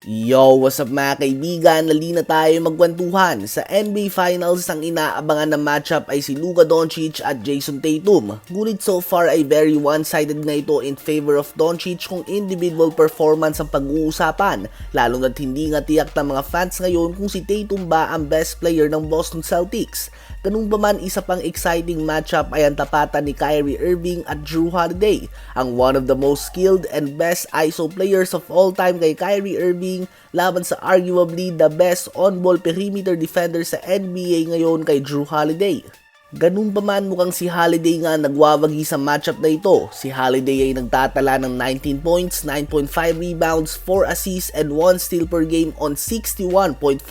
Yo, what's up mga kaibigan? Lali na tayo magkwentuhan. Sa NBA Finals, ang inaabangan na matchup ay si Luka Doncic at Jason Tatum. Ngunit so far ay very one-sided na ito in favor of Doncic kung individual performance ang pag-uusapan. Lalo na't hindi nga tiyak ng mga fans ngayon kung si Tatum ba ang best player ng Boston Celtics. Ganun ba man, isa pang exciting matchup ay ang tapatan ni Kyrie Irving at Jrue Holiday. Ang one of the most skilled and best ISO players of all time kay Kyrie Irving laban sa arguably the best on-ball perimeter defender sa NBA ngayon kay Jrue Holiday. Ganun pa man, mukhang si Holiday nga nagwawagi sa matchup na ito. Si Holiday ay nagtatala ng 19 points, 9.5 rebounds, 4 assists, and 1 steal per game on 61.5%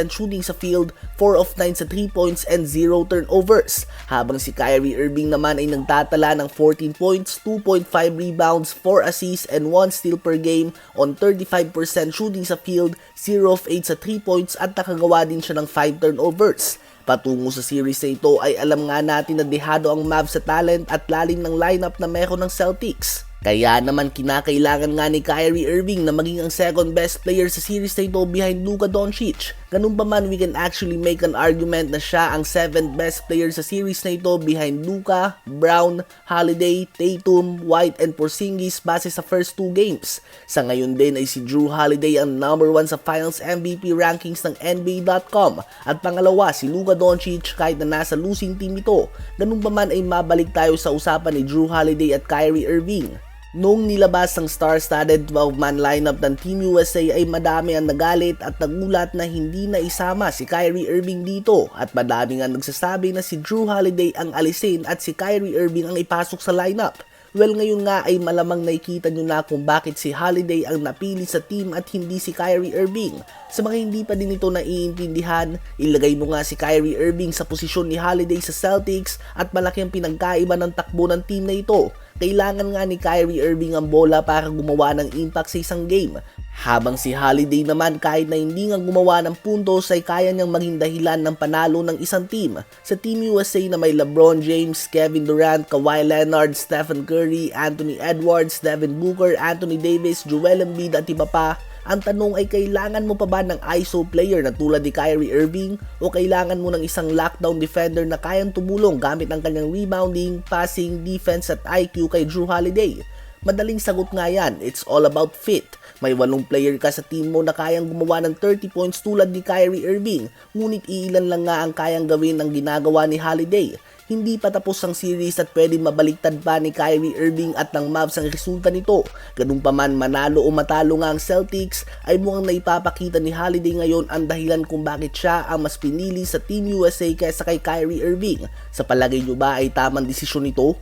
shooting sa field, 4 of 9 sa 3 points, and 0 turnovers. Habang si Kyrie Irving naman ay nagtatala ng 14 points, 2.5 rebounds, 4 assists, and 1 steal per game on 35% shooting sa field, 0 of 8 sa 3 points, at nakagawa din siya ng 5 turnovers. Patungo sa series na ito ay alam nga natin na dehado ang Mavs sa talent at lalim ng lineup na meron ng Celtics. Kaya naman kinakailangan nga ni Kyrie Irving na maging ang second best player sa series na ito behind Luka Doncic. Ganun pa man, we can actually make an argument na siya ang 7th best player sa series na ito behind Luka, Brown, Holiday, Tatum, White, and Porzingis base sa first 2 games. Sa ngayon din ay si Jrue Holiday ang number 1 sa Finals MVP rankings ng NBA.com at pangalawa si Luka Doncic kahit na nasa losing team ito. Ganun pa man ay mabalik tayo sa usapan ni Jrue Holiday at Kyrie Irving. Noong nilabas ang star-studded 12-man lineup ng Team USA ay madami ang nagalit at nagulat na hindi na isama si Kyrie Irving dito at madami nga nagsasabi na si Jrue Holiday ang alisin at si Kyrie Irving ang ipasok sa lineup. Well, ngayon nga ay malamang nakikita nyo na kung bakit si Holiday ang napili sa team at hindi si Kyrie Irving. Sa mga hindi pa din ito naiintindihan, ilagay mo nga si Kyrie Irving sa posisyon ni Holiday sa Celtics at malaki ang pinagkaiba ng takbo ng team na ito. Kailangan nga ni Kyrie Irving ang bola para gumawa ng impact sa isang game. Habang si Holiday naman kahit na hindi nga gumawa ng puntos ay kaya niyang maging dahilan ng panalo ng isang team. Sa Team USA na may LeBron James, Kevin Durant, Kawhi Leonard, Stephen Curry, Anthony Edwards, Devin Booker, Anthony Davis, Joel Embiid at iba pa, ang tanong ay kailangan mo pa ba ng ISO player na tulad ni Kyrie Irving o kailangan mo ng isang lockdown defender na kayang tumulong gamit ang kanyang rebounding, passing, defense at IQ kay Jrue Holiday? Madaling sagot nga yan, it's all about fit. May 8 player ka sa team mo na kayang gumawa ng 30 points tulad ni Kyrie Irving, ngunit iilan lang nga ang kayang gawin ng ginagawa ni Holiday. Hindi pa tapos ang series at pwede mabaliktad pa ni Kyrie Irving at ng Mavs ang resulta nito. Ganun pa man, manalo o matalo nga ang Celtics ay mukhang naipapakita ni Holiday ngayon ang dahilan kung bakit siya ang mas pinili sa Team USA kaysa kay Kyrie Irving. Sa palagay nyo ba ay tamang desisyon ito?